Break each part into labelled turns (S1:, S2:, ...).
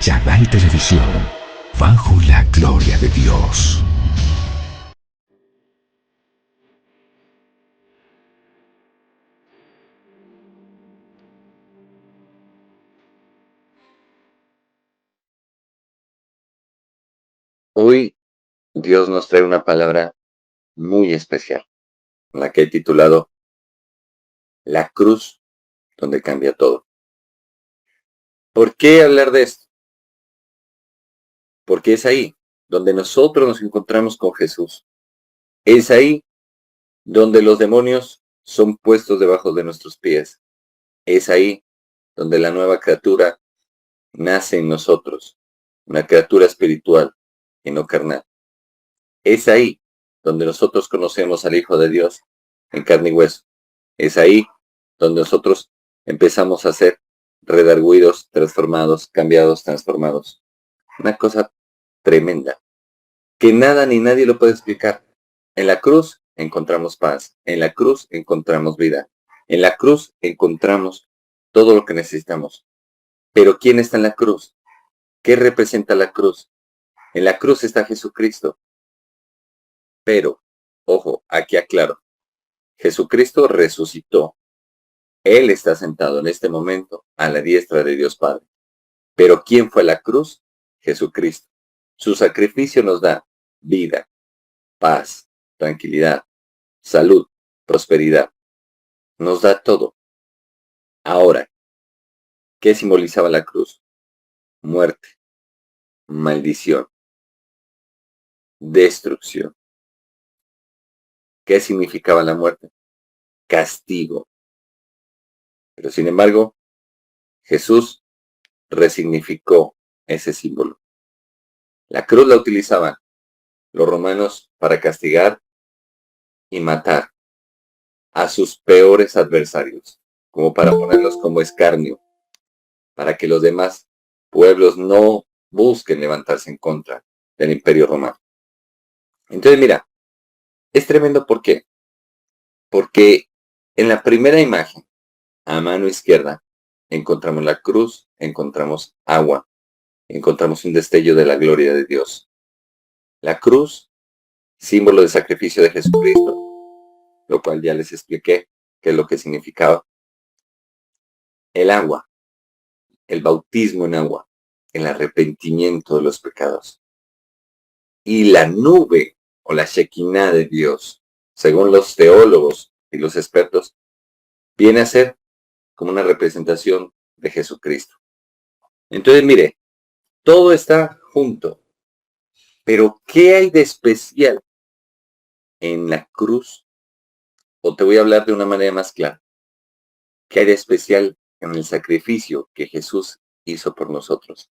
S1: Channel Televisión, bajo la gloria de Dios.
S2: Hoy Dios nos trae una palabra muy especial, la que he titulado La cruz donde cambia todo. ¿Por qué hablar de esto? Porque es ahí donde nosotros nos encontramos con Jesús. Es ahí donde los demonios son puestos debajo de nuestros pies. Es ahí donde la nueva criatura nace en nosotros, una criatura espiritual y no carnal. Es ahí donde nosotros conocemos al Hijo de Dios en carne y hueso. Es ahí donde nosotros empezamos a ser redarguidos, transformados, cambiados, transformados. Una cosa tremenda, que nada ni nadie lo puede explicar. En la cruz encontramos paz, en la cruz encontramos vida, en la cruz encontramos todo lo que necesitamos. Pero ¿quién está en la cruz? ¿Qué representa la cruz? En la cruz está Jesucristo. Pero, ojo, aquí aclaro, Jesucristo resucitó. Él está sentado en este momento a la diestra de Dios Padre. Pero ¿quién fue a la cruz? Jesucristo. Su sacrificio nos da vida, paz, tranquilidad, salud, prosperidad. Nos da todo. Ahora, ¿qué simbolizaba la cruz? Muerte, maldición, destrucción. ¿Qué significaba la muerte? Castigo. Pero sin embargo, Jesús resignificó ese símbolo. La cruz la utilizaban los romanos para castigar y matar a sus peores adversarios, como para ponerlos como escarnio, para que los demás pueblos no busquen levantarse en contra del Imperio Romano. Entonces, mira, es tremendo. ¿Por qué? Porque en la primera imagen, a mano izquierda, encontramos la cruz, encontramos agua, encontramos un destello de la gloria de Dios. La cruz, símbolo del sacrificio de Jesucristo, lo cual ya les expliqué qué es lo que significaba. El agua, el bautismo en agua, el arrepentimiento de los pecados. Y la nube o la Shekinah de Dios, según los teólogos y los expertos, viene a ser como una representación de Jesucristo. Entonces, mire, todo está junto. Pero, ¿qué hay de especial en la cruz? O te voy a hablar de una manera más clara. ¿Qué hay de especial en el sacrificio que Jesús hizo por nosotros?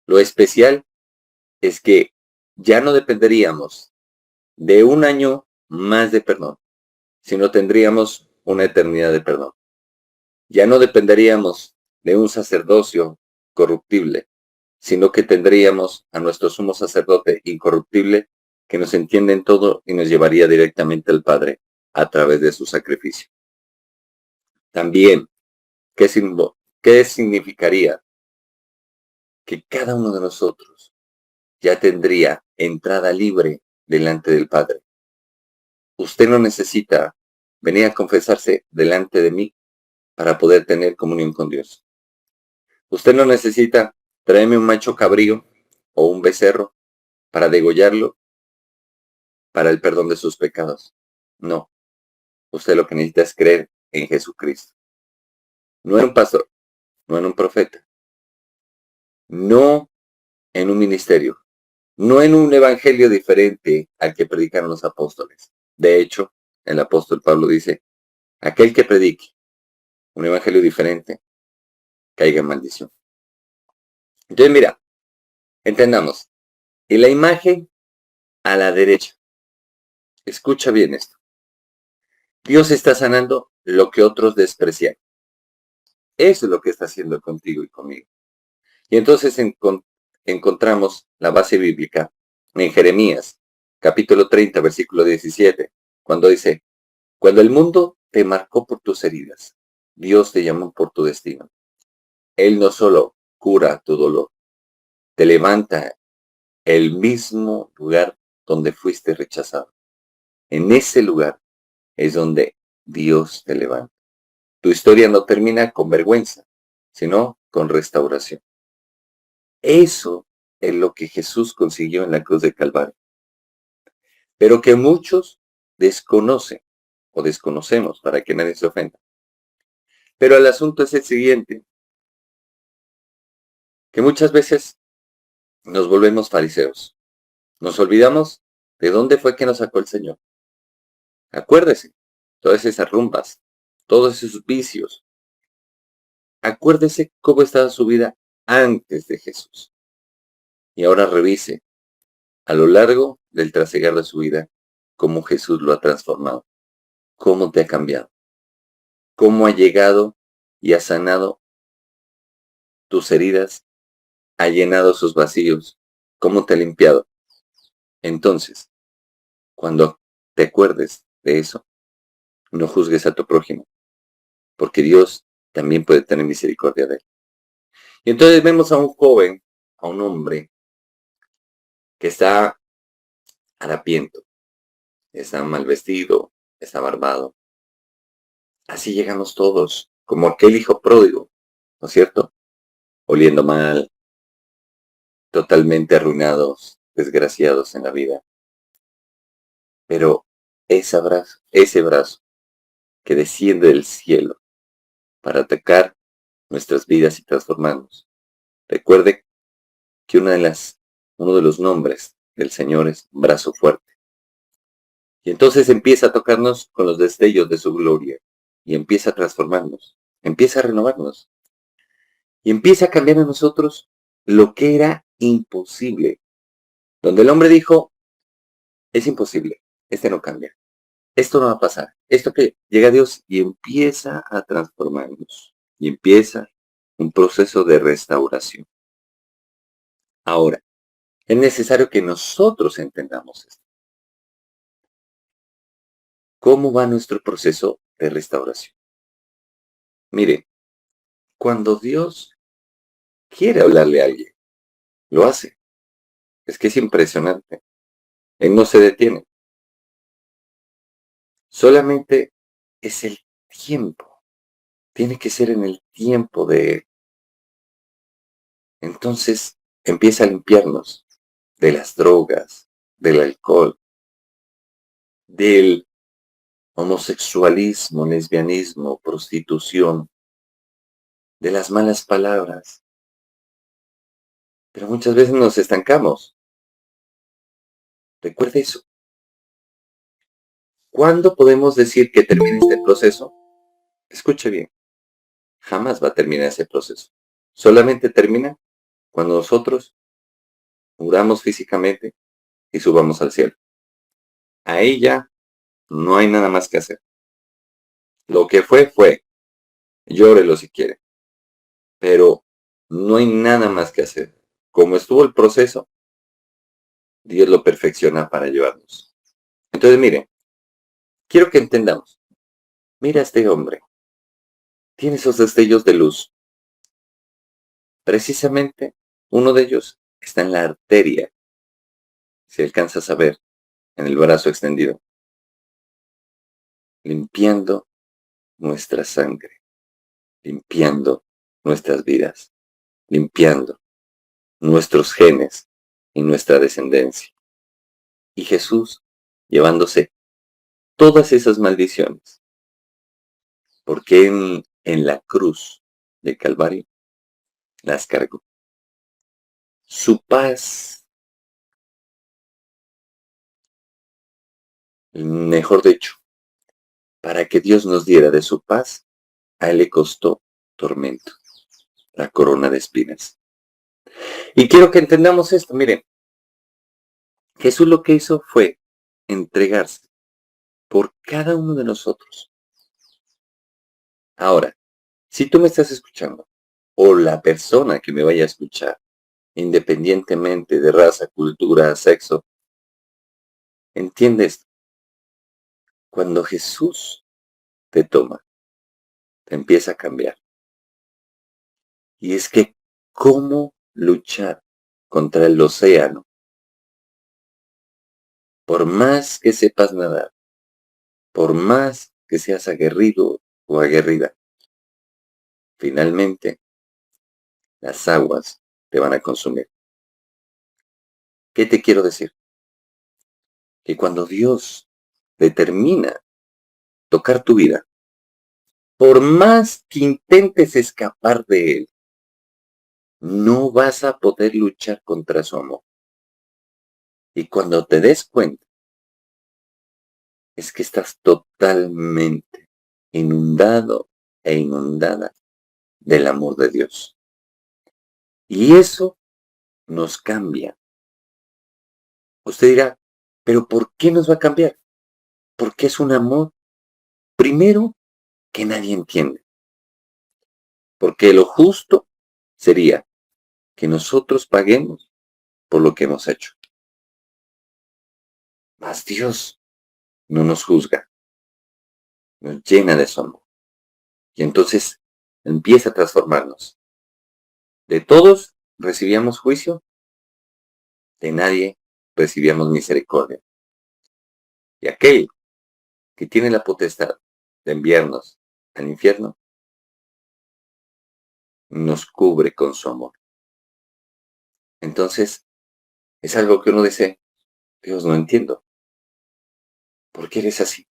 S2: Lo especial es que ya no dependeríamos de un año más de perdón, sino tendríamos una eternidad de perdón. Ya no dependeríamos de un sacerdocio corruptible, sino que tendríamos a nuestro sumo sacerdote incorruptible que nos entiende en todo y nos llevaría directamente al Padre a través de su sacrificio. También, ¿qué significaría? Que cada uno de nosotros ya tendría entrada libre delante del Padre. Usted no necesita venir a confesarse delante de mí para poder tener comunión con Dios. Usted no necesita traerme un macho cabrío o un becerro para degollarlo para el perdón de sus pecados. No, usted lo que necesita es creer en Jesucristo. No en un pastor, no en un profeta, no en un ministerio, no en un evangelio diferente al que predicaron los apóstoles. De hecho, el apóstol Pablo dice, aquel que predique un evangelio diferente, caiga en maldición. Entonces, mira, entendamos. Y la imagen a la derecha. Escucha bien esto. Dios está sanando lo que otros desprecian. Eso es lo que está haciendo contigo y conmigo. Y entonces encontramos la base bíblica en Jeremías, capítulo 30, versículo 17, cuando dice, cuando el mundo te marcó por tus heridas, Dios te llamó por tu destino. Él no solo cura tu dolor, te levanta el mismo lugar donde fuiste rechazado. En ese lugar es donde Dios te levanta. Tu historia no termina con vergüenza, sino con restauración. Eso es lo que Jesús consiguió en la cruz de Calvario, pero que muchos desconocen o desconocemos para que nadie se ofenda. Pero el asunto es el siguiente, que muchas veces nos volvemos fariseos. Nos olvidamos de dónde fue que nos sacó el Señor. Acuérdese, todas esas rumbas, todos esos vicios. Acuérdese cómo estaba su vida antes de Jesús. Y ahora revise a lo largo del trasegar de su vida cómo Jesús lo ha transformado, cómo te ha cambiado, cómo ha llegado y ha sanado tus heridas, ha llenado sus vacíos, cómo te ha limpiado. Entonces, cuando te acuerdes de eso, no juzgues a tu prójimo, porque Dios también puede tener misericordia de él. Y entonces vemos a un joven, a un hombre, que está harapiento, está mal vestido, está barbado. Así llegamos todos, como aquel hijo pródigo, ¿no es cierto? Oliendo mal, totalmente arruinados, desgraciados en la vida. Pero ese brazo que desciende del cielo para atacar nuestras vidas y transformarnos. Recuerde que uno de los nombres del Señor es brazo fuerte. Y entonces empieza a tocarnos con los destellos de su gloria y empieza a transformarnos, empieza a renovarnos y empieza a cambiar en nosotros lo que era imposible. Donde el hombre dijo, es imposible, no cambia, esto no va a pasar, esto que llega a Dios y empieza a transformarnos y empieza un proceso de restauración. Ahora, es necesario que nosotros entendamos esto. ¿Cómo va nuestro proceso de restauración? Mire, cuando Dios quiere hablarle a alguien, lo hace. Es que es impresionante. Él no se detiene. Solamente es el tiempo. Tiene que ser en el tiempo de Él. Entonces empieza a limpiarnos de las drogas, del alcohol, del homosexualismo, lesbianismo, prostitución, de las malas palabras. Pero muchas veces nos estancamos. Recuerde eso. ¿Cuándo podemos decir que termina este proceso? Escuche bien. Jamás va a terminar ese proceso. Solamente termina cuando nosotros muramos físicamente y subamos al cielo. Ahí ya no hay nada más que hacer. Lo que fue, fue. Llórelo si quiere. Pero no hay nada más que hacer. Como estuvo el proceso, Dios lo perfecciona para llevarnos. Entonces, miren, quiero que entendamos. Mira a este hombre. Tiene esos destellos de luz. Precisamente, uno de ellos está en la arteria. Si alcanzas a ver, en el brazo extendido. Limpiando nuestra sangre. Limpiando nuestras vidas. Limpiando nuestros genes y nuestra descendencia. Y Jesús llevándose todas esas maldiciones. Porque en la cruz del Calvario las cargó. Su paz, mejor dicho, para que Dios nos diera de su paz, a él le costó tormento, la corona de espinas. Y quiero que entendamos esto, miren, Jesús lo que hizo fue entregarse por cada uno de nosotros. Ahora, si tú me estás escuchando, o la persona que me vaya a escuchar, independientemente de raza, cultura, sexo, entiende esto. Cuando Jesús te toma, te empieza a cambiar. Y es que, ¿cómo luchar contra el océano, por más que sepas nadar, por más que seas aguerrido o aguerrida, finalmente las aguas te van a consumir. ¿Qué te quiero decir? Que cuando Dios determina tocar tu vida, por más que intentes escapar de Él, no vas a poder luchar contra su amor. Y cuando te des cuenta, es que estás totalmente inundado e inundada del amor de Dios. Y eso nos cambia. Usted dirá, pero ¿por qué nos va a cambiar? Porque es un amor, primero, que nadie entiende. Porque lo justo sería que nosotros paguemos por lo que hemos hecho. Mas Dios no nos juzga, nos llena de su amor. Y entonces empieza a transformarnos. De todos recibíamos juicio, de nadie recibíamos misericordia. Y aquel que tiene la potestad de enviarnos al infierno, nos cubre con su amor. Entonces, es algo que uno dice, Dios, no entiendo. ¿Por qué eres así?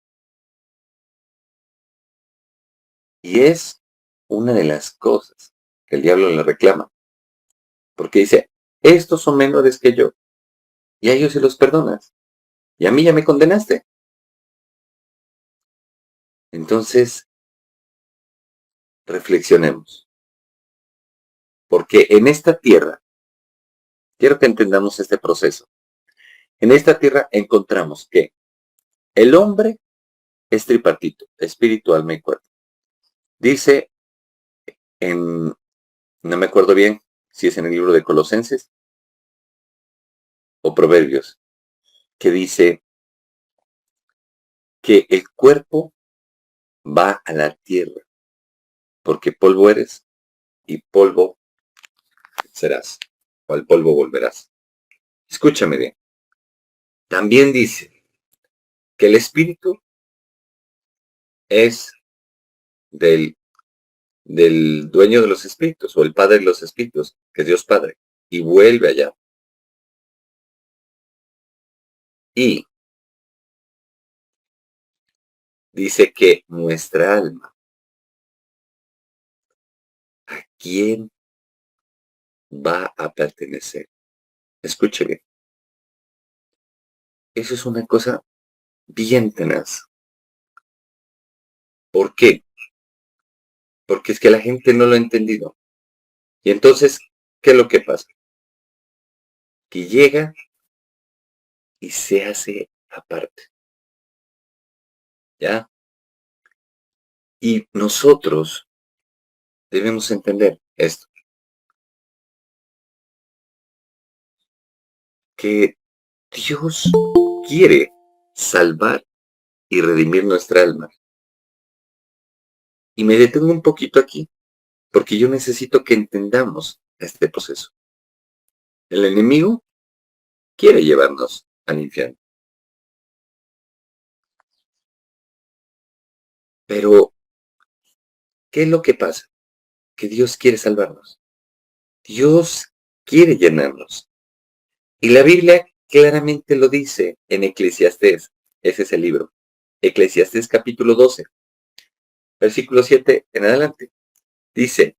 S2: Y es una de las cosas que el diablo le reclama. Porque dice, estos son menores que yo, y a ellos se los perdonas, y a mí ya me condenaste. Entonces, reflexionemos. Porque en esta tierra, quiero que entendamos este proceso. En esta tierra encontramos que el hombre es tripartito, espíritu, alma y cuerpo. Dice en, no me acuerdo bien si es en el libro de Colosenses o Proverbios, que dice que el cuerpo va a la tierra, porque polvo eres y polvo serás, o al polvo volverás. Escúchame bien. También dice que el espíritu es del dueño de los espíritus, o el padre de los espíritus, que es Dios Padre, y vuelve allá. Y dice que nuestra alma, ¿a quién va a pertenecer? Escuche bien. Eso es una cosa bien tenaz. ¿Por qué? Porque es que la gente no lo ha entendido. Y entonces, ¿qué es lo que pasa? Que llega y se hace aparte. ¿Ya? Y nosotros debemos entender esto. Que Dios quiere salvar y redimir nuestra alma. Y me detengo un poquito aquí, porque yo necesito que entendamos este proceso. El enemigo quiere llevarnos al infierno. Pero, ¿qué es lo que pasa? Que Dios quiere salvarnos. Dios quiere llenarnos. Y la Biblia claramente lo dice en Eclesiastés. Ese es el libro. Eclesiastés capítulo 12, versículo 7 en adelante. Dice,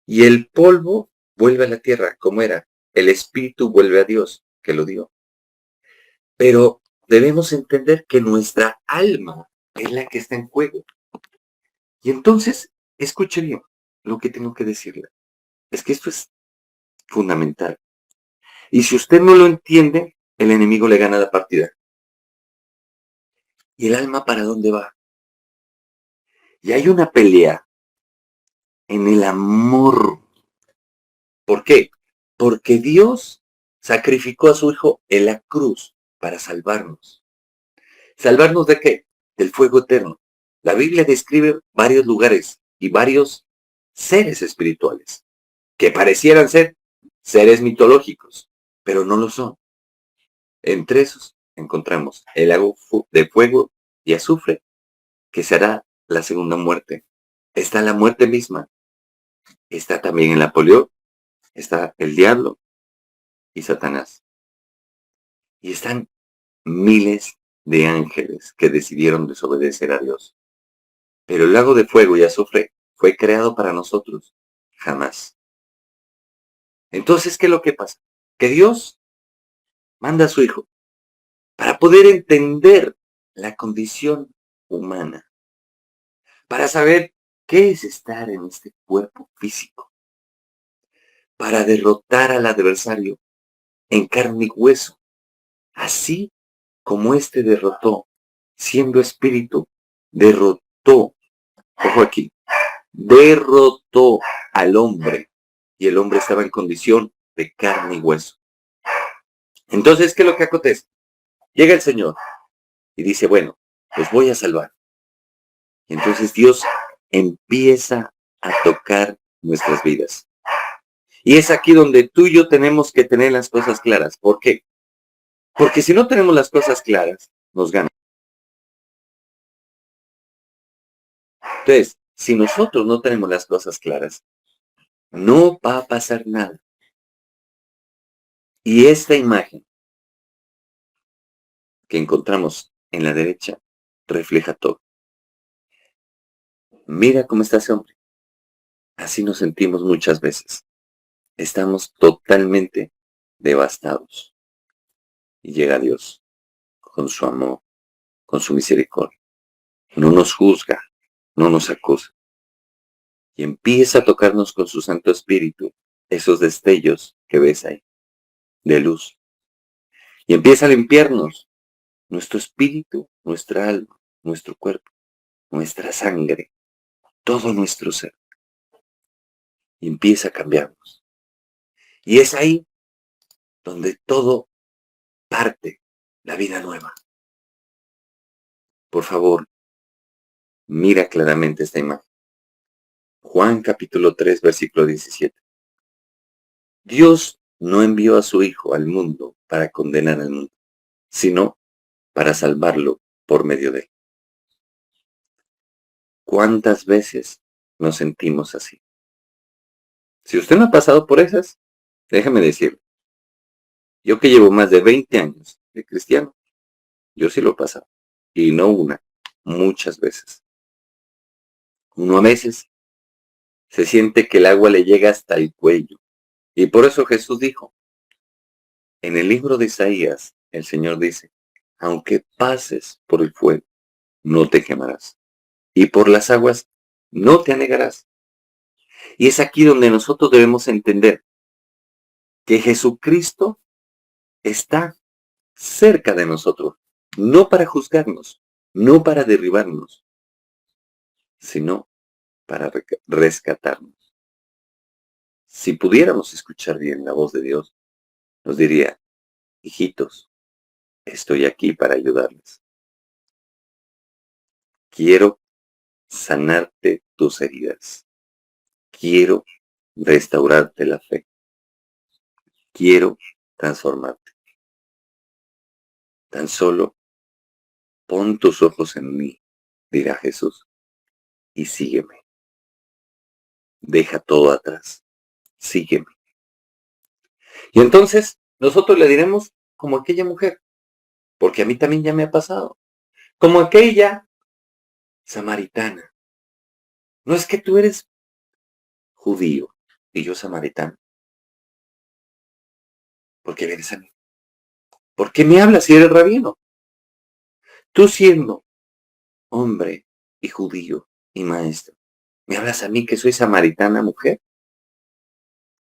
S2: y el polvo vuelve a la tierra como era. El espíritu vuelve a Dios, que lo dio. Pero debemos entender que nuestra alma es la que está en juego. Y entonces, escuche bien lo que tengo que decirle. Es que esto es fundamental. Y si usted no lo entiende, el enemigo le gana la partida. ¿Y el alma para dónde va? Y hay una pelea en el amor. ¿Por qué? Porque Dios sacrificó a su Hijo en la cruz para salvarnos. ¿Salvarnos de qué? Del fuego eterno. La Biblia describe varios lugares y varios seres espirituales que parecieran ser seres mitológicos, pero no lo son. Entre esos encontramos el lago de fuego y azufre, que será la segunda muerte. Está la muerte misma. Está también en Napoleón, está el diablo y Satanás. Y están miles de ángeles que decidieron desobedecer a Dios. Pero el lago de fuego y azufre fue creado para nosotros. Jamás. Entonces, ¿qué es lo que pasa? Que Dios manda a su Hijo para poder entender la condición humana, para saber qué es estar en este cuerpo físico, para derrotar al adversario en carne y hueso, así como éste derrotó, siendo espíritu, derrotó, ojo aquí, derrotó al hombre, y el hombre estaba en condición de carne y hueso. Entonces, ¿qué es lo que acontece? Llega el Señor y dice, bueno, los voy a salvar. Y entonces Dios empieza a tocar nuestras vidas. Y es aquí donde tú y yo tenemos que tener las cosas claras. ¿Por qué? Porque si no tenemos las cosas claras, nos ganan. Entonces, si nosotros no tenemos las cosas claras, no va a pasar nada. Y esta imagen que encontramos en la derecha refleja todo. Mira cómo está ese hombre. Así nos sentimos muchas veces. Estamos totalmente devastados. Y llega Dios con su amor, con su misericordia. No nos juzga, no nos acusa. Y empieza a tocarnos con su Santo Espíritu esos destellos que ves ahí, de luz. Y empieza a limpiarnos nuestro espíritu, nuestra alma, nuestro cuerpo, nuestra sangre, todo nuestro ser. Y empieza a cambiarnos. Y es ahí donde todo parte, la vida nueva. Por favor, mira claramente esta imagen. Juan capítulo 3, versículo 17. Dios no envió a su Hijo al mundo para condenar al mundo, sino para salvarlo por medio de él. ¿Cuántas veces nos sentimos así? Si usted no ha pasado por esas, déjame decirle, yo que llevo más de 20 años de cristiano, yo sí lo he pasado. Y no una, muchas veces. Uno a veces se siente que el agua le llega hasta el cuello. Y por eso Jesús dijo, en el libro de Isaías, el Señor dice, aunque pases por el fuego, no te quemarás. Y por las aguas, no te anegarás. Y es aquí donde nosotros debemos entender que Jesucristo está cerca de nosotros, no para juzgarnos, no para derribarnos, sino para rescatarnos. Si pudiéramos escuchar bien la voz de Dios, nos diría, hijitos, estoy aquí para ayudarles. Quiero sanarte tus heridas. Quiero restaurarte la fe. Quiero transformarte. Tan solo pon tus ojos en mí, dirá Jesús, y sígueme. Deja todo atrás. Sígueme. Y entonces nosotros le diremos como aquella mujer, porque a mí también ya me ha pasado, como aquella samaritana. No es que tú eres judío y yo samaritano. ¿Por qué vienes a mí? ¿Por qué me hablas si eres rabino? Tú siendo hombre y judío y maestro, ¿me hablas a mí que soy samaritana mujer?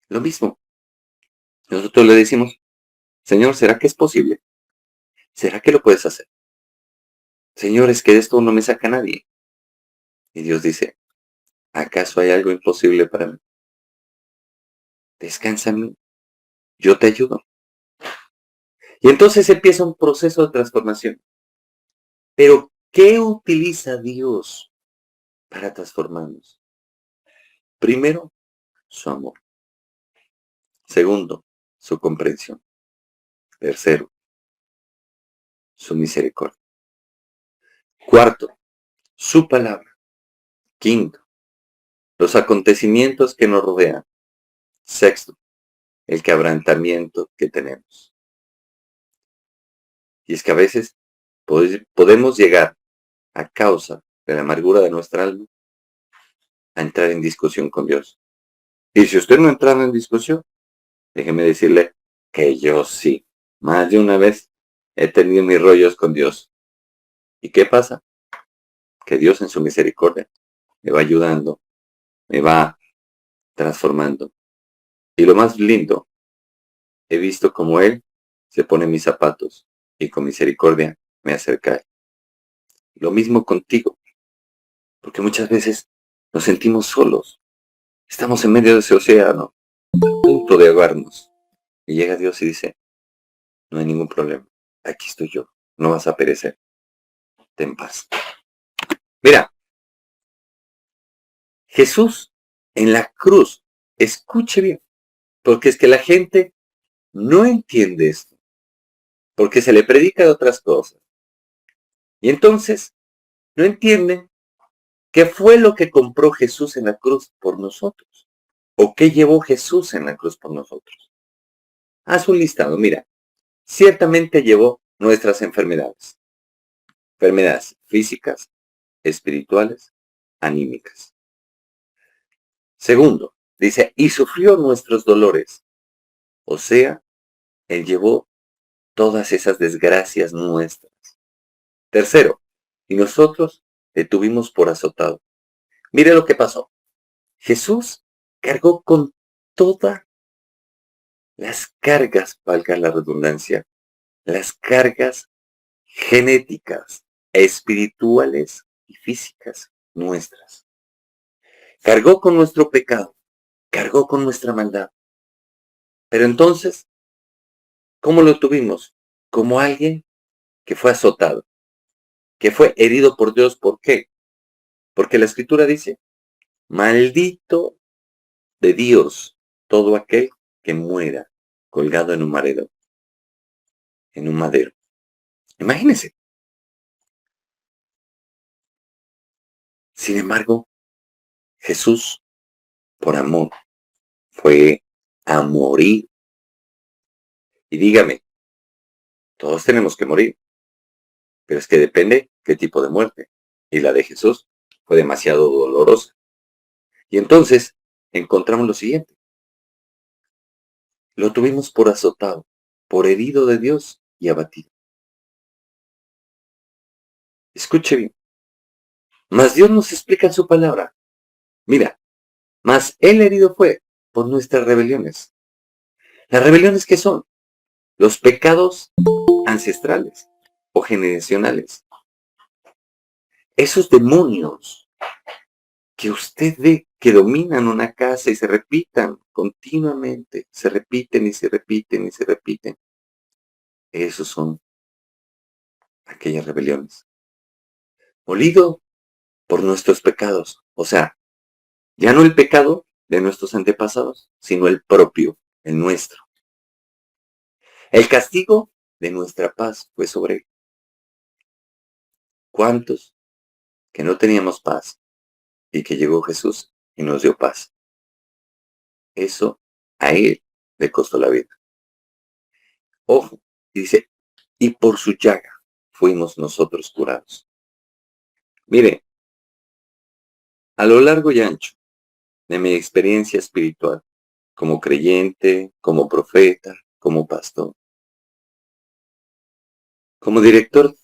S2: Lo mismo. Nosotros le decimos, Señor, ¿será que es posible? ¿Será que lo puedes hacer? Señor, es que de esto no me saca nadie. Y Dios dice, ¿acaso hay algo imposible para mí? Descansa en mí, yo te ayudo. Y entonces empieza un proceso de transformación. Pero, ¿qué utiliza Dios para transformarnos? Primero, su amor. Segundo, su comprensión. Tercero, su misericordia. Cuarto, su palabra. Quinto, los acontecimientos que nos rodean. Sexto, el quebrantamiento que tenemos. Y es que a veces podemos llegar, a causa de la amargura de nuestra alma, a entrar en discusión con Dios. Y si usted no ha entrado en discusión, déjeme decirle que yo sí. Más de una vez he tenido mis rollos con Dios. ¿Y qué pasa? Que Dios en su misericordia me va ayudando, me va transformando. Y lo más lindo, he visto como Él se pone en mis zapatos y con misericordia me acerca a Él. Lo mismo contigo, porque muchas veces nos sentimos solos. Estamos en medio de ese océano, a punto de ahogarnos. Y llega Dios y dice, no hay ningún problema, aquí estoy yo, no vas a perecer, ten paz. Mira, Jesús en la cruz, escuche bien, porque es que la gente no entiende esto, porque se le predica de otras cosas. Y entonces no entienden qué fue lo que compró Jesús en la cruz por nosotros, o qué llevó Jesús en la cruz por nosotros. Haz un listado, mira, ciertamente llevó nuestras enfermedades, enfermedades físicas, espirituales, anímicas. Segundo, dice, y sufrió nuestros dolores, o sea, Él llevó todas esas desgracias nuestras. Tercero, y nosotros le tuvimos por azotado. Mire lo que pasó. Jesús cargó con todas las cargas, valga la redundancia, las cargas genéticas, espirituales y físicas nuestras. Cargó con nuestro pecado, cargó con nuestra maldad. Pero entonces, ¿cómo lo tuvimos? Como alguien que fue azotado, que fue herido por Dios. ¿Por qué? Porque la Escritura dice, maldito de Dios todo aquel que muera colgado en un madero. En un madero. Imagínense. Sin embargo, Jesús, por amor, fue a morir. Y dígame, todos tenemos que morir, pero es que depende qué tipo de muerte. Y la de Jesús fue demasiado dolorosa. Y entonces encontramos lo siguiente. Lo tuvimos por azotado, por herido de Dios y abatido. Escuche bien. Mas Dios nos explica en su palabra. Mira, mas Él herido fue por nuestras rebeliones. ¿Las rebeliones qué son? Los pecados ancestrales o generacionales. Esos demonios que usted ve que dominan una casa y se repitan continuamente, se repiten y se repiten y se repiten. Esos son aquellas rebeliones. Molido por nuestros pecados. O sea, ya no el pecado de nuestros antepasados, sino el propio, el nuestro. El castigo de nuestra paz fue sobre él. ¿Cuántos que no teníamos paz y que llegó Jesús y nos dio paz? Eso a él le costó la vida. Ojo, dice, y por su llaga fuimos nosotros curados. Mire, a lo largo y ancho de mi experiencia espiritual, como creyente, como profeta, como pastor, como director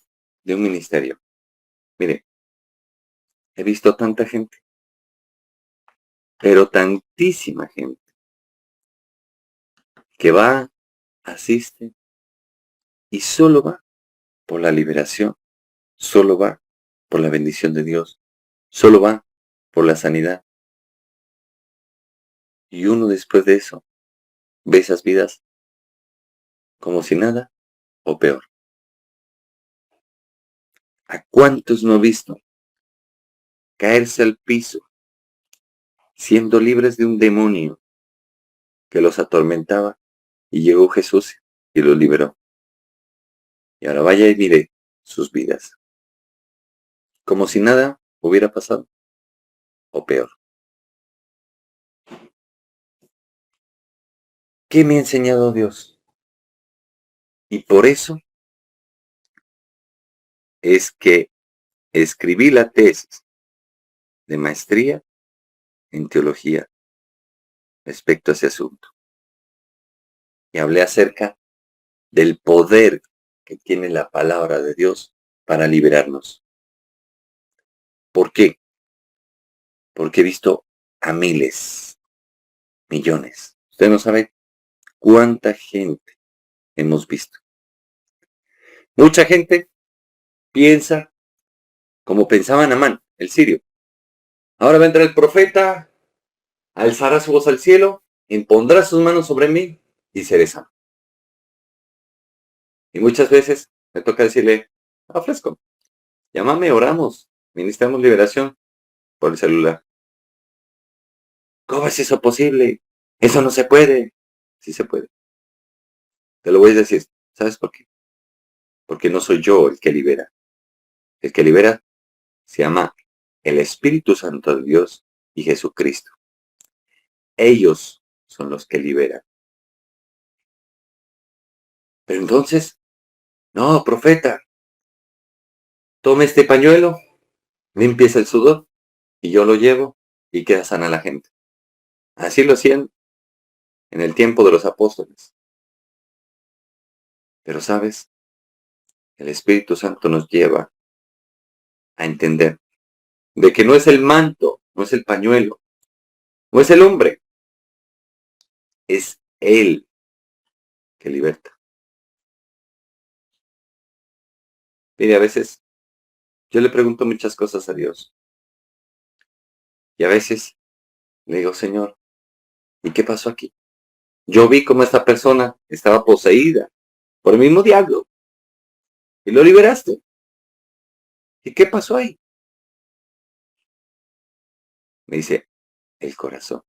S2: de un ministerio, mire, he visto tanta gente, pero tantísima gente, que va, asiste y solo va por la liberación, solo va por la bendición de Dios, solo va por la sanidad. Y uno después de eso ve esas vidas como si nada o peor. ¿A cuántos no he visto caerse al piso siendo libres de un demonio que los atormentaba, y llegó Jesús y los liberó. Y ahora vaya y mire sus vidas, como si nada hubiera pasado, o peor. ¿Qué me ha enseñado Dios? Y por eso es que escribí la tesis de maestría en teología respecto a ese asunto. Y hablé acerca del poder que tiene la palabra de Dios para liberarnos. ¿Por qué? Porque he visto a miles, millones. Usted no sabe cuánta gente hemos visto. Mucha gente piensa como pensaba Naamán, el sirio. Ahora va a entrar el profeta, alzará su voz al cielo, impondrá sus manos sobre mí y seré sano. Y muchas veces me toca decirle, ofrezco, llámame, oramos, ministramos liberación por el celular. ¿Cómo es eso posible? Eso no se puede. Sí se puede. Te lo voy a decir. ¿Sabes por qué? Porque no soy yo el que libera. El que libera se llama el Espíritu Santo de Dios y Jesucristo. Ellos son los que liberan. Pero entonces, no, profeta, tome este pañuelo, limpieza el sudor y yo lo llevo y queda sana la gente. Así lo hacían en el tiempo de los apóstoles. Pero sabes, el Espíritu Santo nos lleva a entender de que no es el manto, no es el pañuelo, no es el hombre, es Él que liberta. Mire, a veces yo le pregunto muchas cosas a Dios y a veces le digo, Señor, ¿y qué pasó aquí? Yo vi cómo esta persona estaba poseída por el mismo diablo y lo liberaste. ¿Y qué pasó ahí? Me dice, el corazón.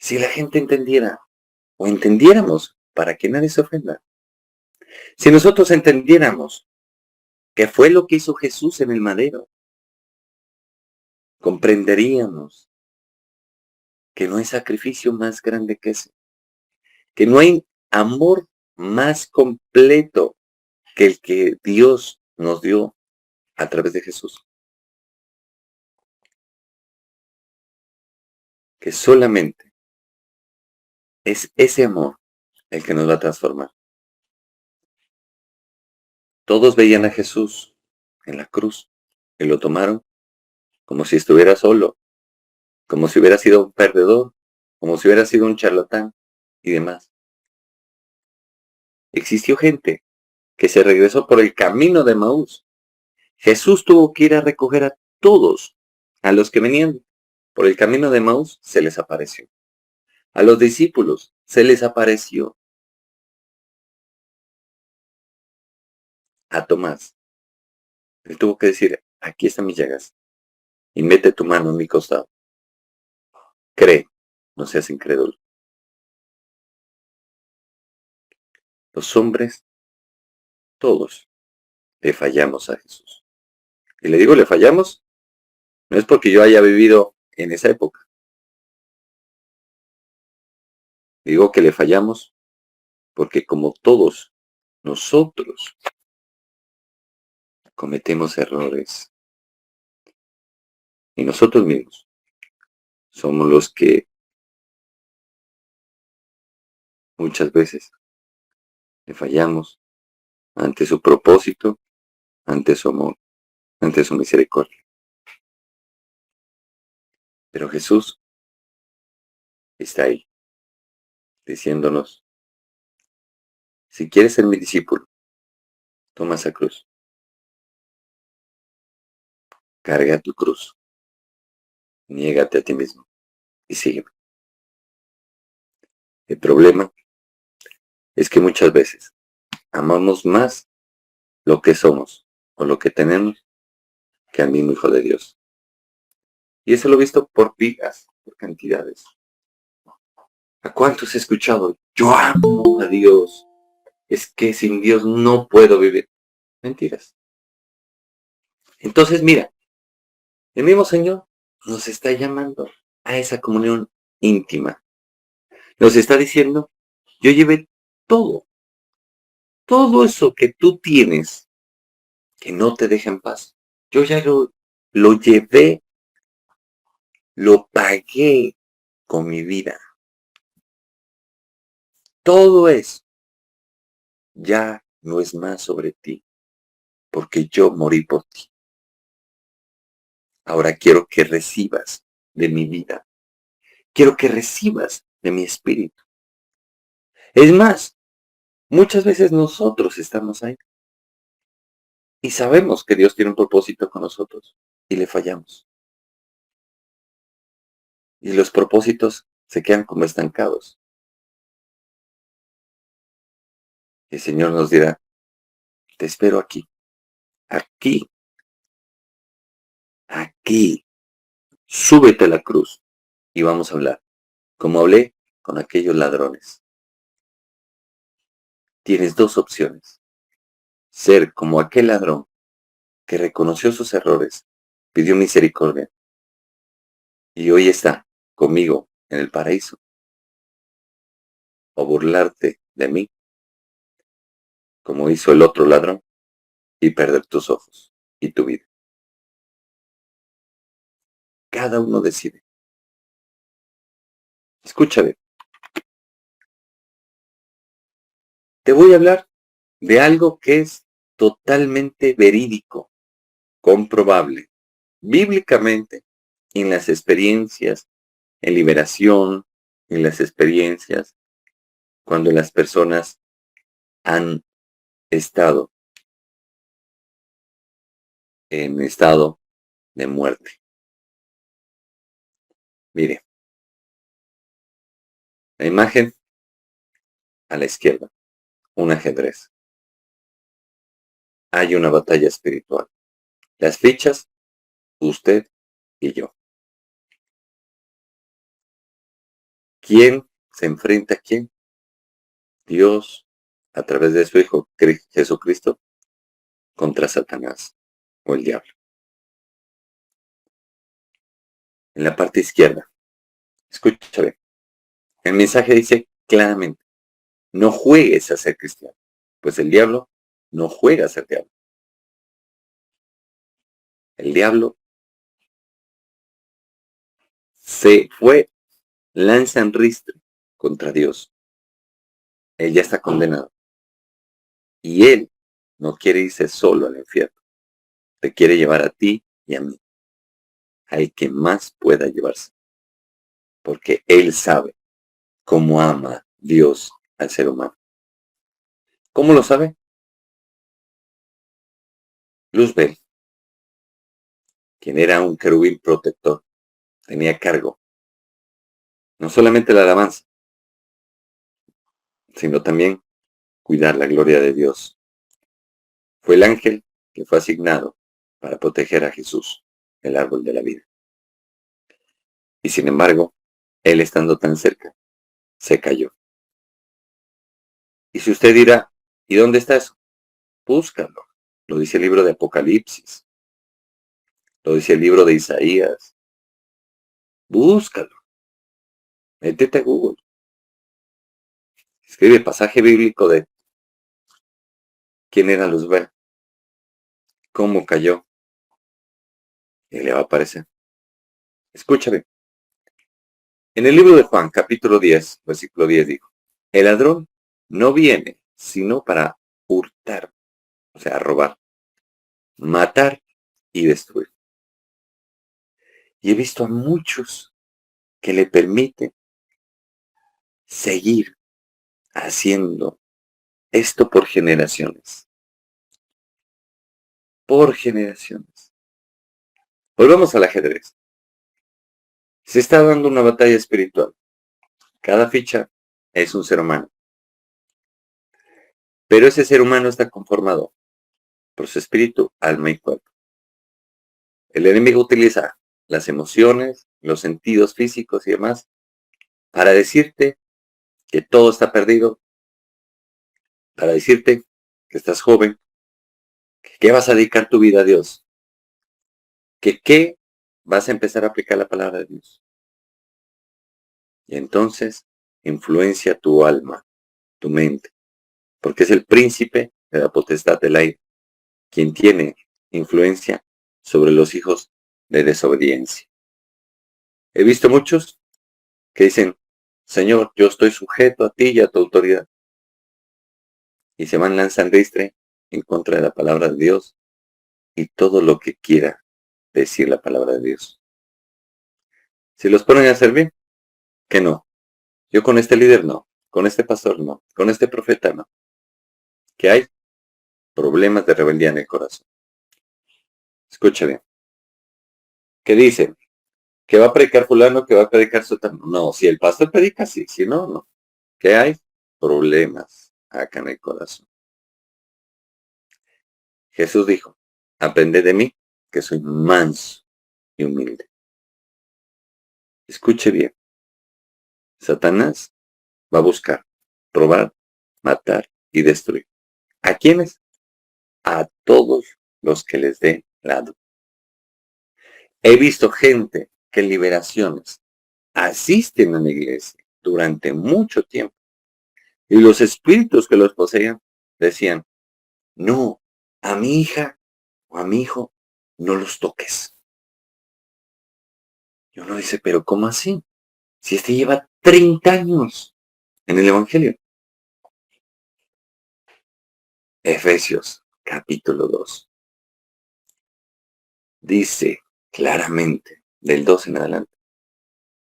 S2: Si la gente entendiera o entendiéramos para que nadie se ofenda, si nosotros entendiéramos qué fue lo que hizo Jesús en el madero, comprenderíamos que no hay sacrificio más grande que ese, que no hay amor más completo que el que Dios nos dio a través de Jesús. Que solamente es ese amor el que nos va a transformar. Todos veían a Jesús en la cruz y lo tomaron como si estuviera solo, como si hubiera sido un perdedor, como si hubiera sido un charlatán y demás. Existió gente que se regresó por el camino de Maús. Jesús tuvo que ir a recoger a todos, a los que venían por el camino de Maús, se les apareció. A los discípulos se les apareció. A Tomás le tuvo que decir, aquí están mis llagas y mete tu mano en mi costado. Cree, no seas incrédulo. Los hombres, todos, le fallamos a Jesús. Y le digo, le fallamos, no es porque yo haya vivido en esa época. Digo que le fallamos porque como todos nosotros cometemos errores. Y nosotros mismos somos los que muchas veces le fallamos ante su propósito, ante su amor, ante su misericordia. Pero Jesús está ahí, diciéndonos, si quieres ser mi discípulo, toma esa cruz. Carga tu cruz. Niégate a ti mismo y sígueme. El problema es que muchas veces amamos más lo que somos o lo que tenemos que al mismo Hijo de Dios. Y eso lo he visto por vidas. por cantidades. ¿A cuántos he escuchado? Yo amo a Dios. Es que sin Dios no puedo vivir. Mentiras. Entonces, mira, el mismo Señor nos está llamando a esa comunión íntima. Nos está diciendo, yo llevé todo, todo eso que tú tienes, que no te deja en paz. Yo ya lo llevé, lo pagué con mi vida. Todo eso ya no es más sobre ti, porque yo morí por ti. Ahora quiero que recibas de mi vida. Quiero que recibas de mi espíritu. Es más, muchas veces nosotros estamos ahí y sabemos que Dios tiene un propósito con nosotros y le fallamos. Y los propósitos se quedan como estancados. Y el Señor nos dirá, te espero aquí, aquí, aquí. Súbete a la cruz y vamos a hablar, como hablé con aquellos ladrones. Tienes dos opciones. Ser como aquel ladrón que reconoció sus errores, pidió misericordia y hoy está conmigo en el paraíso. O burlarte de mí, como hizo el otro ladrón, y perder tus ojos y tu vida. Cada uno decide. Escúchame, te voy a hablar de algo que es totalmente verídico, comprobable, bíblicamente, en las experiencias en liberación, en las experiencias cuando las personas han estado en estado de muerte. Mire, la imagen a la izquierda, un ajedrez. Hay una batalla espiritual. Las fichas, usted y yo. ¿Quién se enfrenta a quién? Dios, a través de su Hijo Jesucristo, contra Satanás o el diablo. En la parte izquierda, escúchame, el mensaje dice claramente, no juegues a ser cristiano, pues el diablo no juega a ser diablo. El diablo se fue, lanza en ristre contra Dios. Él ya está condenado. Y él no quiere irse solo al infierno. Te quiere llevar a ti y a mí, al que más pueda llevarse. Porque él sabe cómo ama Dios al ser humano. ¿Cómo lo sabe? Luzbel, quien era un querubín protector, tenía cargo no solamente la alabanza, sino también cuidar la gloria de Dios. Fue el ángel que fue asignado para proteger a Jesús, el árbol de la vida. Y sin embargo, él estando tan cerca, se cayó. Y si usted dirá, ¿y dónde está eso? Búscalo. Lo dice el libro de Apocalipsis. Lo dice el libro de Isaías. Búscalo. Métete a Google. Escribe pasaje bíblico de quién era Luzbel, cómo cayó, y le va a aparecer. Escúchame. En el libro de Juan, capítulo 10, versículo 10 dijo, el ladrón no viene sino para hurtar, o sea, robar, matar y destruir. Y he visto a muchos que le permiten seguir haciendo esto por generaciones. Por generaciones. Volvamos al ajedrez. Se está dando una batalla espiritual. Cada ficha es un ser humano. Pero ese ser humano está conformado por su espíritu, alma y cuerpo. El enemigo utiliza las emociones, los sentidos físicos y demás, para decirte que todo está perdido, para decirte que estás joven, que vas a dedicar tu vida a Dios, que qué vas a empezar a aplicar la palabra de Dios. Y entonces influencia tu alma, tu mente, porque es el príncipe de la potestad del aire, quien tiene influencia sobre los hijos de desobediencia. He visto muchos que dicen, Señor, yo estoy sujeto a ti y a tu autoridad. Y se van lanzando ristre en contra de la palabra de Dios y todo lo que quiera decir la palabra de Dios. Si los ponen a hacer bien, que no. Yo con este líder no, con este pastor no, con este profeta no. Que hay problemas de rebeldía en el corazón. Escucha bien. ¿Qué dice? ¿Que va a predicar fulano, que va a predicar sotano? No, si el pastor predica, sí, si no, no. ¿Qué hay? Problemas acá en el corazón. Jesús dijo, aprended de mí, que soy manso y humilde. Escuche bien. Satanás va a buscar, robar, matar y destruir. ¿A quiénes? A todos los que les dé lado. He visto gente que en liberaciones asisten a la iglesia durante mucho tiempo y los espíritus que los poseían decían, no, a mi hija o a mi hijo no los toques. Y uno dice, pero ¿cómo así? Si este lleva 30 años en el Evangelio. Efesios capítulo 2 dice claramente, del 2 en adelante,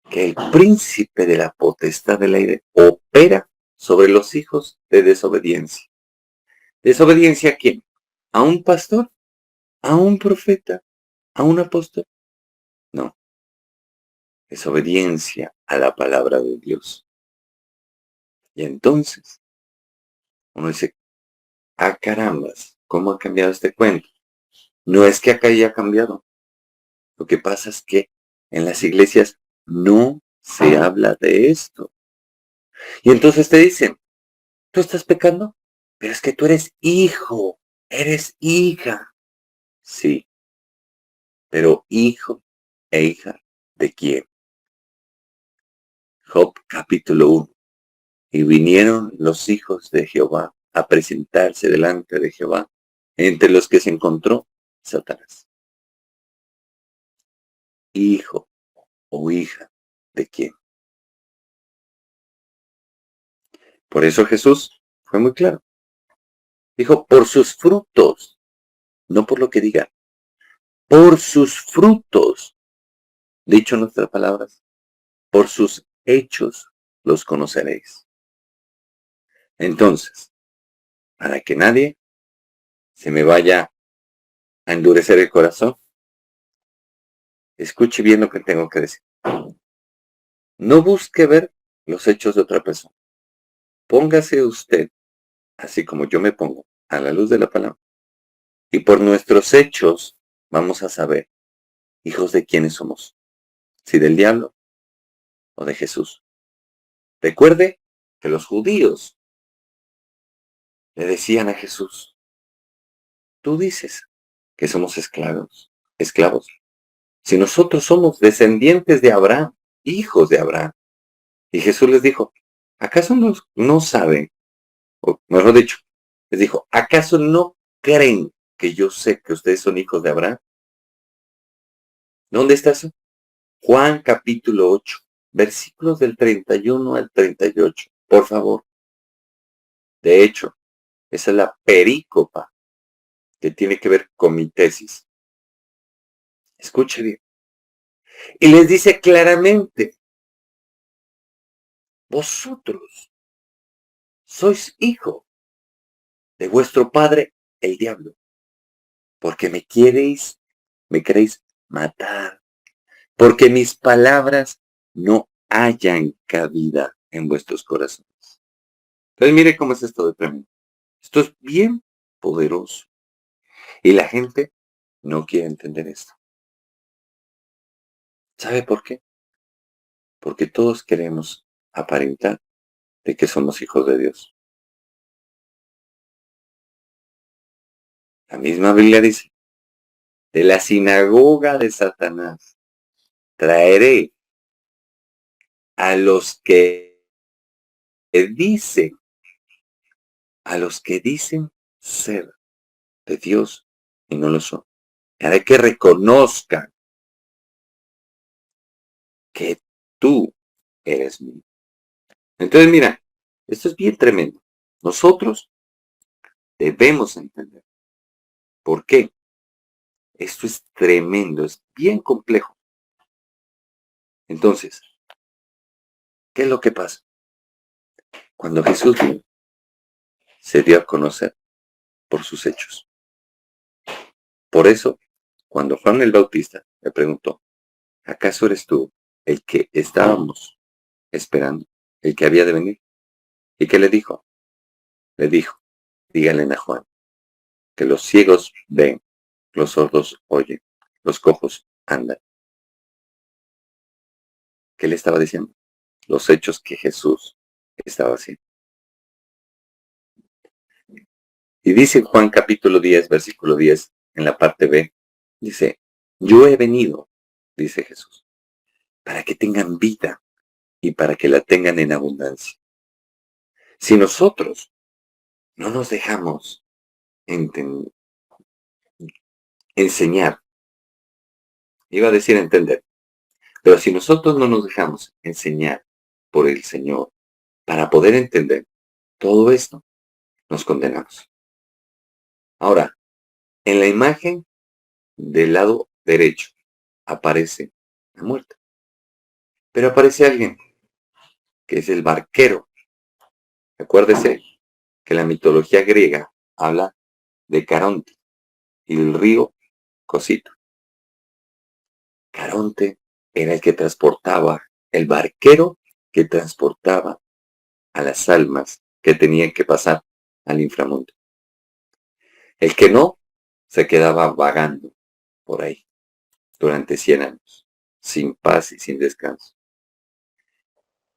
S2: que el príncipe de la potestad del aire opera sobre los hijos de desobediencia. ¿Desobediencia a quién? ¿A un pastor? ¿A un profeta? ¿A un apóstol? No. Desobediencia a la palabra de Dios. Y entonces, uno dice, ah carambas, ¿cómo ha cambiado este cuento? No es que acá haya cambiado. Lo que pasa es que en las iglesias no se habla de esto. Y entonces te dicen, ¿tú estás pecando? Pero es que tú eres hijo, eres hija. Sí, pero hijo e hija ¿de quién? Job capítulo 1. Y vinieron los hijos de Jehová a presentarse delante de Jehová, entre los que se encontró Satanás. Hijo o hija ¿de quién? Por eso Jesús fue muy claro. Dijo, por sus frutos, no por lo que digan, por sus frutos, dicho en nuestras palabras, por sus hechos los conoceréis. Entonces, para que nadie se me vaya a endurecer el corazón, escuche bien lo que tengo que decir. No busque ver los hechos de otra persona. Póngase usted, así como yo me pongo, a la luz de la palabra. Y por nuestros hechos vamos a saber, hijos de quiénes somos. Si del diablo o de Jesús. Recuerde que los judíos le decían a Jesús, tú dices que somos esclavos. Si nosotros somos descendientes de Abraham, hijos de Abraham. Y Jesús les dijo, ¿acaso no saben? O mejor dicho, les dijo, ¿acaso no creen que yo sé que ustedes son hijos de Abraham? ¿Dónde está eso? Juan capítulo 8, versículos del 31 al 38. Por favor. De hecho, esa es la perícopa que tiene que ver con mi tesis. Escuche bien. Y les dice claramente, vosotros sois hijo de vuestro padre el diablo, porque me queréis matar, porque mis palabras no hayan cabida en vuestros corazones. Entonces mire cómo es esto de tremendo. Esto es bien poderoso. Y la gente no quiere entender esto. ¿Sabe por qué? Porque todos queremos aparentar de que somos hijos de Dios. La misma Biblia dice, de la sinagoga de Satanás traeré a los que dicen, a los que dicen ser de Dios y no lo son. Haré que reconozcan que tú eres mío. Entonces, mira, esto es bien tremendo. Nosotros debemos entender por qué. Esto es tremendo, es bien complejo. Entonces, ¿qué es lo que pasa? Cuando Jesús vino, se dio a conocer por sus hechos. Por eso, cuando Juan el Bautista le preguntó, ¿acaso eres tú el que estábamos esperando, el que había de venir? ¿Y qué le dijo? Le dijo, díganle a Juan, que los ciegos ven, los sordos oyen, los cojos andan. ¿Qué le estaba diciendo? Los hechos que Jesús estaba haciendo. Y dice Juan capítulo 10, versículo 10, en la parte B, dice, yo he venido, dice Jesús, para que tengan vida y para que la tengan en abundancia. Si nosotros no nos dejamos enseñar, iba a decir entender, pero si nosotros no nos dejamos enseñar por el Señor para poder entender todo esto, nos condenamos. Ahora, en la imagen del lado derecho aparece la muerte, pero aparece alguien que es el barquero. Acuérdese que la mitología griega habla de Caronte y el río Cosito. Caronte era el que transportaba, el barquero que transportaba a las almas que tenían que pasar al inframundo. El que no, se quedaba vagando por ahí durante 100 años, sin paz y sin descanso.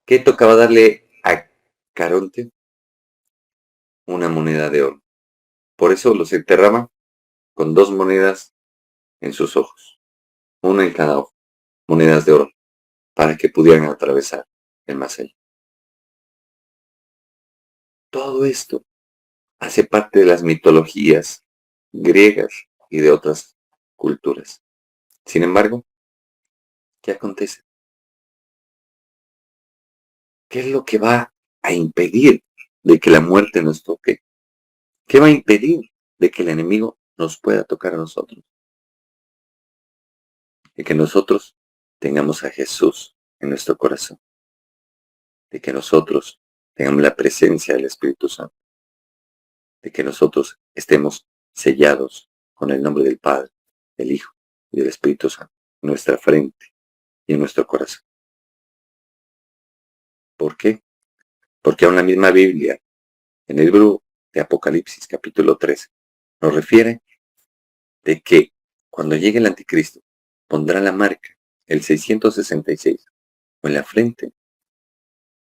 S2: ¿Qué tocaba darle a Caronte? Una moneda de oro. Por eso los enterraban con 2 monedas en sus ojos, una en cada ojo, monedas de oro, para que pudieran atravesar el más allá. Todo esto hace parte de las mitologías griegas y de otras culturas. Sin embargo, ¿qué acontece? ¿Qué es lo que va a impedir de que la muerte nos toque? ¿Qué va a impedir de que el enemigo nos pueda tocar a nosotros? De que nosotros tengamos a Jesús en nuestro corazón. De que nosotros tengamos la presencia del Espíritu Santo. De que nosotros estemos sellados con el nombre del Padre, del Hijo y del Espíritu Santo en nuestra frente y en nuestro corazón. ¿Por qué? Porque aún la misma Biblia, en el libro de Apocalipsis capítulo 13, nos refiere de que cuando llegue el anticristo, pondrá la marca, el 666, o en la frente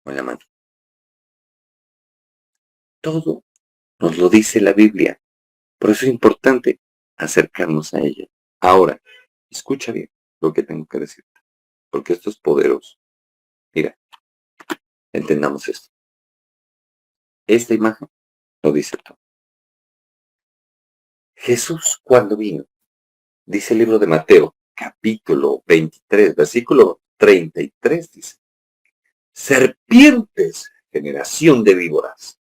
S2: o en la mano. Todo nos lo dice la Biblia. Por eso es importante acercarnos a ella. Ahora, escucha bien lo que tengo que decirte, porque esto es poderoso. Mira, entendamos esto. Esta imagen lo dice todo. Jesús cuando vino, dice el libro de Mateo, capítulo 23, versículo 33, dice, serpientes, generación de víboras,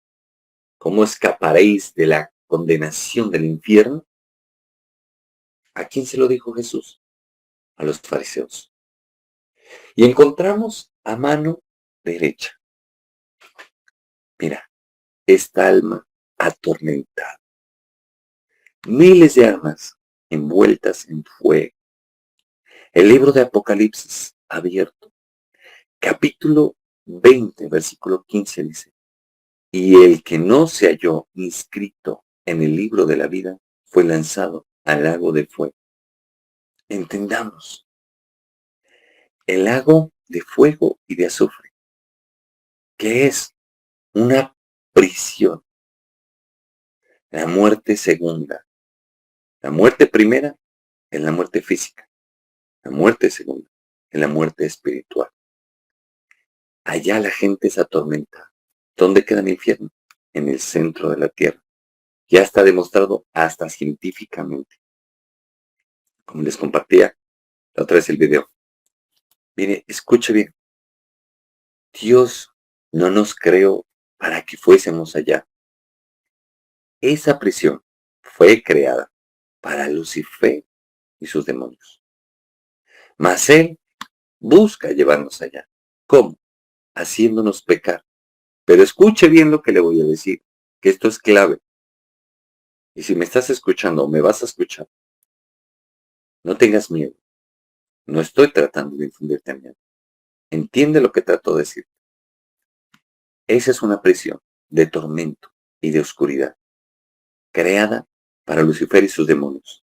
S2: ¿cómo escaparéis de la condenación del infierno? ¿A quién se lo dijo Jesús? A los fariseos. Y encontramos a mano derecha, mira, esta alma atormentada, miles de almas envueltas en fuego. El libro de Apocalipsis abierto, capítulo 20, versículo 15 dice, y el que no se halló inscrito en el libro de la vida fue lanzado al lago de fuego. Entendamos, el lago de fuego y de azufre, que es una prisión. La muerte segunda. La muerte primera es la muerte física. La muerte segunda es la muerte espiritual. Allá la gente es atormentada. ¿Dónde queda el infierno? En el centro de la tierra. Ya está demostrado hasta científicamente. Como les compartía la otra vez el video. Mire, escuche bien. Dios no nos creó para que fuésemos allá. Esa prisión fue creada para Lucifer y sus demonios. Mas Él busca llevarnos allá. ¿Cómo? Haciéndonos pecar. Pero escuche bien lo que le voy a decir, que esto es clave. Y si me estás escuchando o me vas a escuchar, no tengas miedo. No estoy tratando de infundirte miedo. Entiende lo que trato de decir. Esa es una prisión de tormento y de oscuridad, creada para Lucifer y sus demonios.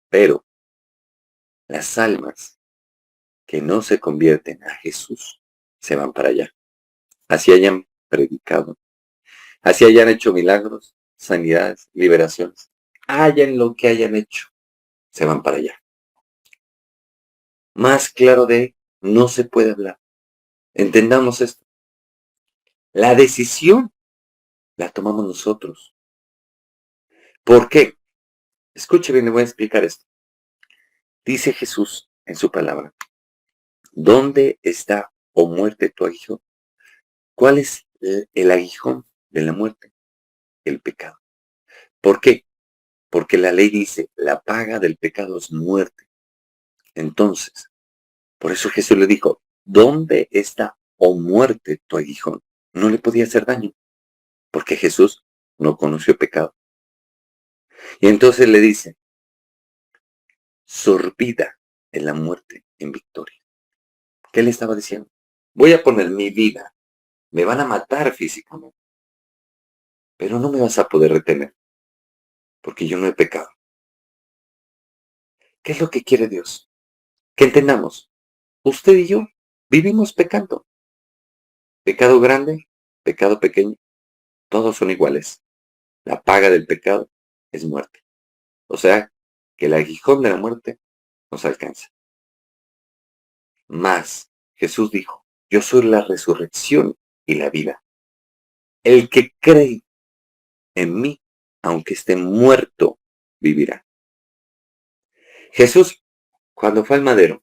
S2: Pero las almas que no se convierten a Jesús se van para allá. Así hayan predicado, así hayan hecho milagros, sanidades, liberaciones. Hayan lo que hayan hecho, se van para allá. Más claro de no se puede hablar. Entendamos esto. La decisión la tomamos nosotros. ¿Por qué? Escuche bien, le voy a explicar esto. Dice Jesús en su palabra, ¿dónde está, oh muerte, tu aguijón? ¿Cuál es el aguijón de la muerte? El pecado. ¿Por qué? Porque la ley dice, la paga del pecado es muerte. Entonces, por eso Jesús le dijo, ¿dónde está, oh muerte, tu aguijón? No le podía hacer daño, porque Jesús no conoció pecado. Y entonces le dice, sorbida en la muerte en victoria. ¿Qué le estaba diciendo? Voy a poner mi vida, me van a matar físicamente, pero no me vas a poder retener, porque yo no he pecado. ¿Qué es lo que quiere Dios? Que entendamos, usted y yo vivimos pecando. Pecado grande, pecado pequeño, todos son iguales. La paga del pecado es muerte. O sea, que el aguijón de la muerte nos alcanza. Mas, Jesús dijo, yo soy la resurrección y la vida. El que cree en mí, aunque esté muerto, vivirá. Jesús, cuando fue al madero,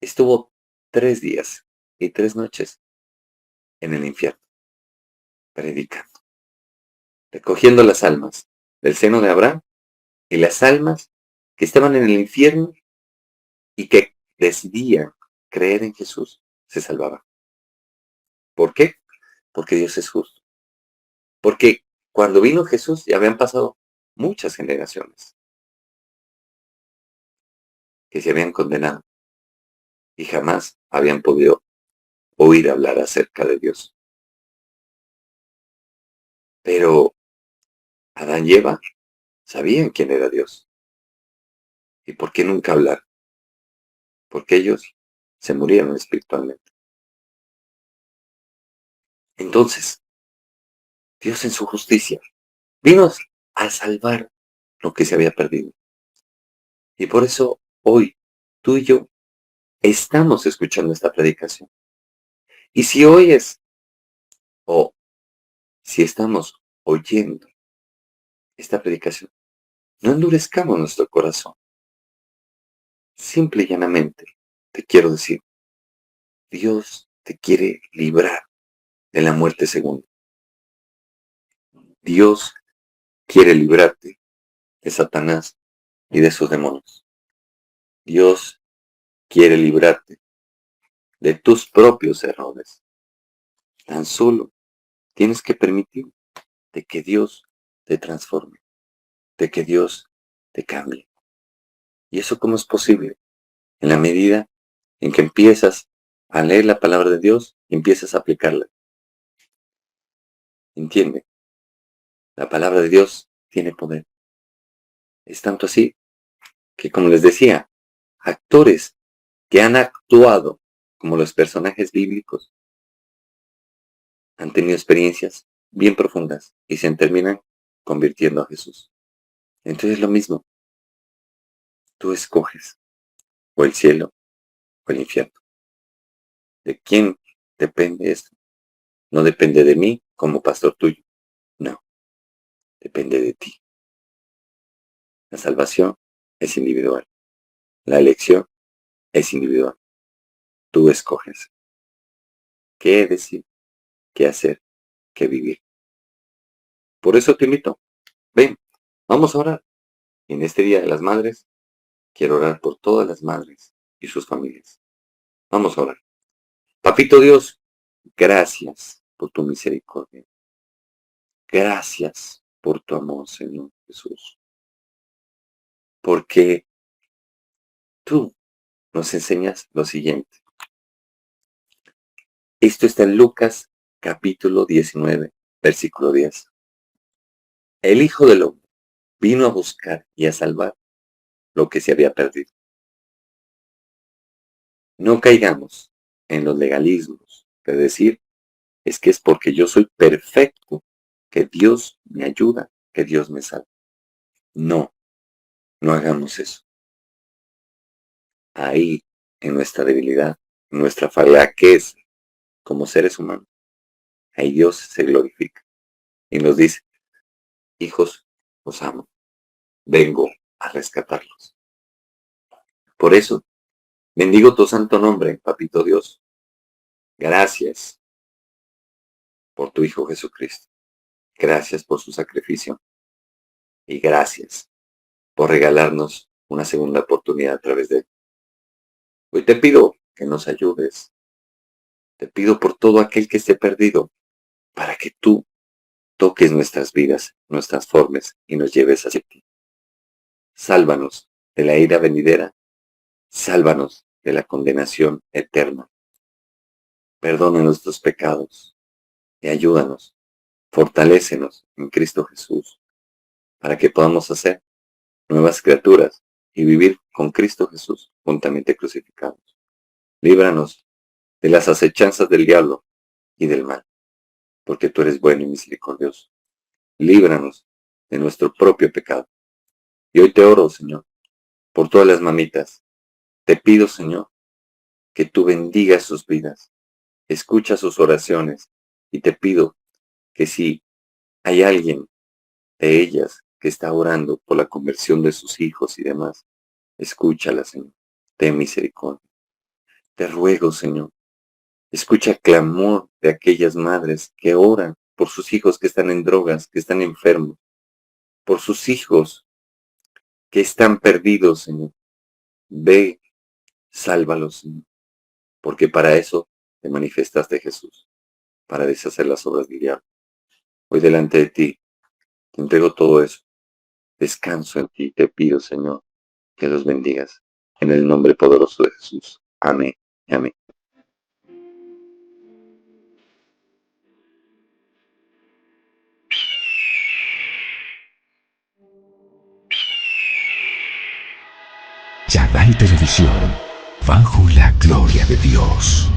S2: estuvo 3 días y 3 noches en el infierno, predicando, recogiendo las almas del seno de Abraham y las almas que estaban en el infierno y que decidían creer en Jesús, se salvaban. ¿Por qué? Porque Dios es justo. Porque cuando vino Jesús ya habían pasado muchas generaciones que se habían condenado y jamás habían podido oír hablar acerca de Dios. Pero Adán y Eva sabían quién era Dios. ¿Y por qué nunca hablar? Porque ellos se murieron espiritualmente. Entonces, Dios en su justicia vino a salvar lo que se había perdido. Y por eso hoy tú y yo estamos escuchando esta predicación. Y si oyes o si estamos oyendo esta predicación, no endurezcamos nuestro corazón. Simple y llanamente te quiero decir, Dios te quiere librar de la muerte segunda. Dios quiere librarte de Satanás y de sus demonios. Dios quiere librarte de tus propios errores. Tan solo tienes que permitir de que Dios te transforme, de que Dios te cambie. ¿Y eso cómo es posible? En la medida en que empiezas a leer la palabra de Dios y empiezas a aplicarla. ¿Entiende? La palabra de Dios tiene poder. Es tanto así que, como les decía, actores que han actuado como los personajes bíblicos, han tenido experiencias bien profundas y se terminan convirtiendo a Jesús. Entonces es lo mismo, tú escoges o el cielo o el infierno. ¿De quién depende esto? No depende de mí como pastor tuyo, no, depende de ti. La salvación es individual, la elección es individual. Tú escoges qué decir, qué hacer, qué vivir. Por eso te invito, ven, vamos a orar. En este Día de las Madres, quiero orar por todas las madres y sus familias. Vamos a orar. Papito Dios, gracias por tu misericordia. Gracias por tu amor, Señor Jesús. Porque tú nos enseñas lo siguiente. Esto está en Lucas capítulo 19, versículo 10. El Hijo del Hombre vino a buscar y a salvar lo que se había perdido. No caigamos en los legalismos de decir, es que es porque yo soy perfecto, que Dios me ayuda, que Dios me salva. No, no hagamos eso. Ahí, en nuestra debilidad, nuestra flaqueza como seres humanos, ahí Dios se glorifica y nos dice, hijos, os amo, vengo a rescatarlos. Por eso, bendigo tu santo nombre, Papito Dios. Gracias por tu Hijo Jesucristo. Gracias por su sacrificio. Y gracias por regalarnos una segunda oportunidad a través de él. Hoy te pido que nos ayudes. Te pido por todo aquel que esté perdido, para que tú toques nuestras vidas, nos transformes y nos lleves hacia ti. Sálvanos de la ira venidera. Sálvanos de la condenación eterna. Perdona nuestros pecados y ayúdanos. Fortalécenos en Cristo Jesús para que podamos hacer nuevas criaturas y vivir con Cristo Jesús juntamente crucificados. Líbranos de las acechanzas del diablo y del mal, porque tú eres bueno y misericordioso. Líbranos de nuestro propio pecado. Y hoy te oro, Señor, por todas las mamitas. Te pido, Señor, que tú bendigas sus vidas, escucha sus oraciones y te pido que si hay alguien de ellas que está orando por la conversión de sus hijos y demás, escúchala, Señor, ten misericordia. Te ruego, Señor, escucha el clamor de aquellas madres que oran por sus hijos que están en drogas, que están enfermos, por sus hijos que están perdidos, Señor. Ve, sálvalos, Señor, porque para eso te manifestaste, Jesús, para deshacer las obras del diablo. Hoy delante de ti te entrego todo eso. Descanso en ti, te pido, Señor, que los bendigas. En el nombre poderoso de Jesús. Amén y amén.
S1: Chadai Televisión, bajo la gloria de Dios.